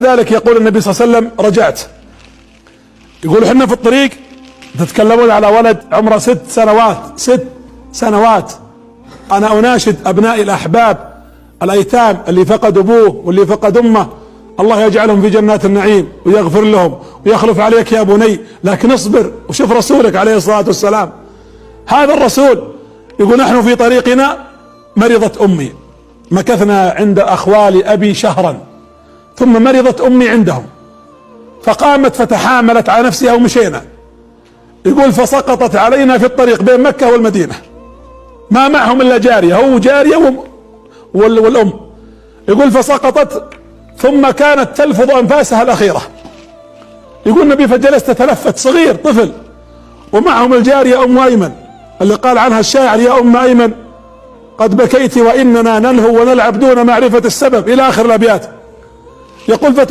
ذلك يقول النبي صلى الله عليه وسلم: رجعت. يقول احنا في الطريق تتكلمون على ولد عمره 6 سنوات. انا اناشد ابنائي الاحباب الايتام اللي فقد ابوه واللي فقد امه، الله يجعلهم في جنات النعيم ويغفر لهم ويخلف عليك يا بني، لكن اصبر وشوف رسولك عليه الصلاة والسلام. هذا الرسول يقول: نحن في طريقنا مرضت امي، مكثنا عند اخوال ابي شهرا، ثم مرضت امي عندهم، فقامت فتحاملت على نفسها ومشينا. يقول: فسقطت علينا في الطريق بين مكة والمدينة، ما معهم الا جارية، هو جارية والام. يقول: فسقطت ثم كانت تلفظ انفاسها الاخيرة. يقول النبي: فجلست اتلفت، صغير طفل، ومعهم الجارية ام ايمن اللي قال عنها الشاعر: يا ام ايمن قد بكيت واننا نلهو ونلعب دون معرفة السبب، الى اخر الابيات. يقول: